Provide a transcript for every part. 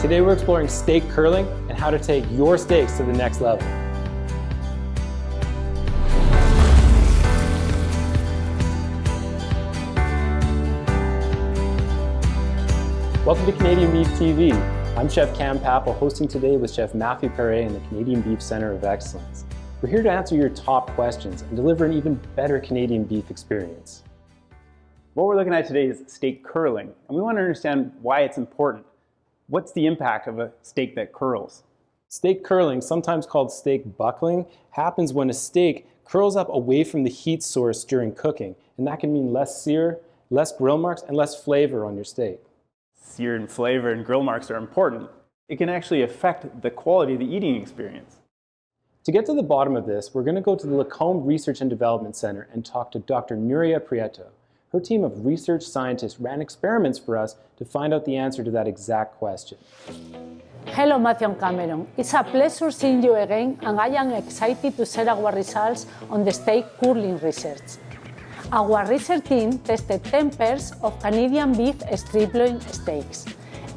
Today we're exploring steak curling and how to take your steaks to the next level. Welcome to Canadian Beef TV. I'm Chef Cam Papel, hosting today with Chef Matthew Perret in the Canadian Beef Center of Excellence. We're here to answer your top questions and deliver an even better Canadian beef experience. What we're looking at today is steak curling, and we want to understand why it's important. What's the impact of a steak that curls? Steak curling, sometimes called steak buckling, happens when a steak curls up away from the heat source during cooking, and that can mean less sear, less grill marks, and less flavor on your steak. Sear and flavor and grill marks are important. It can actually affect the quality of the eating experience. To get to the bottom of this, we're going to go to the Lacombe Research and Development Center and talk to Dr. Nuria Prieto. Her team of research scientists ran experiments for us to find out the answer to that exact question. Hello, Matthew and Cameron. It's a pleasure seeing you again, and I am excited to share our results on the steak curling research. Our research team tested 10 pairs of Canadian beef strip loin steaks.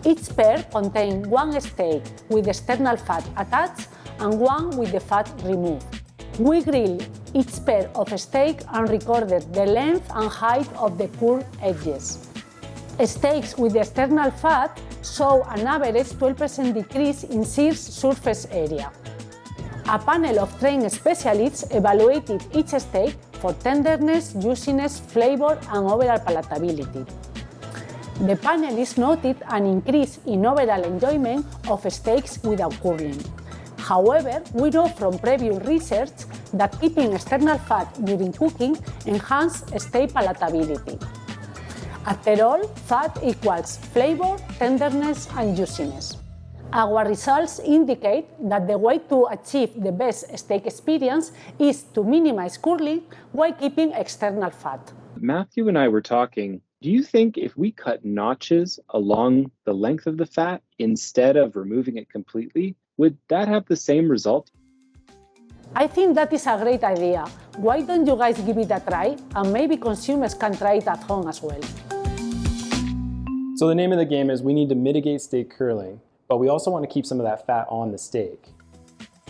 Each pair contained one steak with external fat attached and one with the fat removed. We grilled each pair of steak and recorded the length and height of the curved edges. Steaks with the external fat show an average 12% decrease in sear surface area. A panel of trained specialists evaluated each steak for tenderness, juiciness, flavor, and overall palatability. The panelists noted an increase in overall enjoyment of steaks without curling. However, we know from previous research that keeping external fat during cooking enhances steak palatability. After all, fat equals flavor, tenderness, and juiciness. Our results indicate that the way to achieve the best steak experience is to minimize curling while keeping external fat. Matthew and I were talking. Do you think if we cut notches along the length of the fat instead of removing it completely, would that have the same result? I think that is a great idea. Why don't you guys give it a try, and maybe consumers can try it at home as well. So the name of the game is we need to mitigate steak curling, but we also want to keep some of that fat on the steak.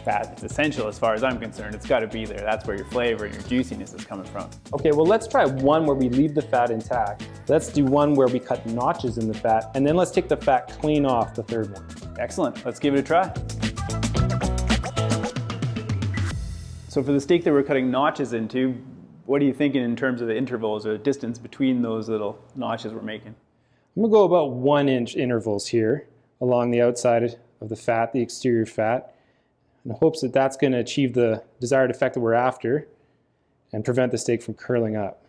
Fat is essential as far as I'm concerned. It's got to be there. That's where your flavor and your juiciness is coming from. Okay, well let's try one where we leave the fat intact. Let's do one where we cut notches in the fat, and then let's take the fat clean off the third one. Excellent. Let's give it a try. So for the steak that we're cutting notches into, what are you thinking in terms of the intervals or the distance between those little notches we're making? I'm going to go about 1 inch intervals here along the outside of the fat, the exterior fat, in hopes that that's going to achieve the desired effect that we're after and prevent the steak from curling up.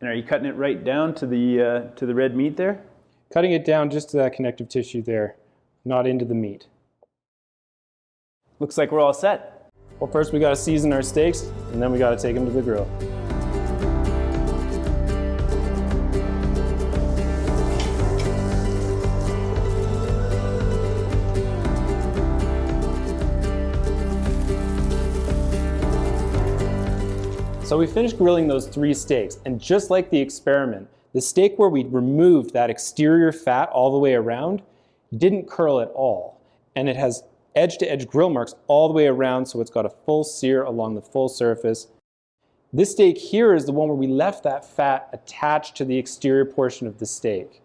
And are you cutting it right down to the red meat there? Cutting it down just to that connective tissue there, not into the meat. Looks like we're all set. Well, first we got to season our steaks, and then we got to take them to the grill. So we finished grilling those 3 steaks, and just like the experiment, the steak where we removed that exterior fat all the way around didn't curl at all, and it has edge-to-edge grill marks all the way around, so it's got a full sear along the full surface. This steak here is the one where we left that fat attached to the exterior portion of the steak.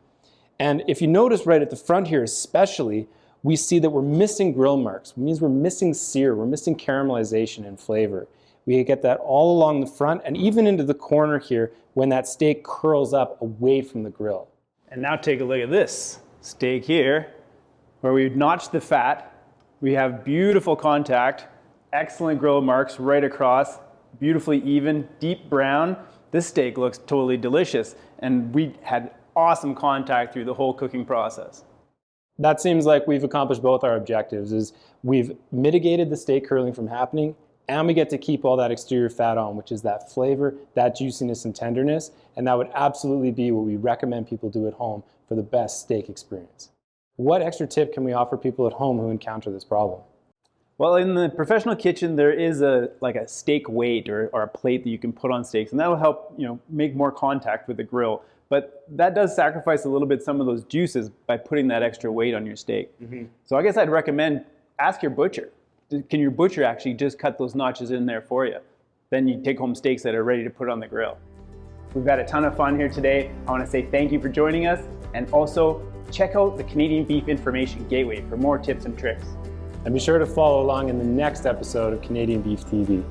And if you notice right at the front here especially, we see that we're missing grill marks. It means we're missing sear, we're missing caramelization and flavor. We get that all along the front and even into the corner here when that steak curls up away from the grill. And now take a look at this steak here, where we've notched the fat. We have beautiful contact, excellent grill marks right across, beautifully even, deep brown. This steak looks totally delicious, and we had awesome contact through the whole cooking process. That seems like we've accomplished both our objectives. Is we've mitigated the steak curling from happening, and we get to keep all that exterior fat on, which is that flavor, that juiciness and tenderness, and that would absolutely be what we recommend people do at home for the best steak experience. What extra tip can we offer people at home who encounter this problem? Well, in the professional kitchen, there is a steak weight or a plate that you can put on steaks, and that will help make more contact with the grill. but that does sacrifice a little bit some of those juices by putting that extra weight on your steak. So I guess I'd recommend, ask your butcher. Can your butcher actually just cut those notches in there for you? Then you take home steaks that are ready to put on the grill. We've had a ton of fun here today. I want to say thank you for joining us, and also check out the Canadian Beef Information Gateway for more tips and tricks. And be sure to follow along in the next episode of Canadian Beef TV.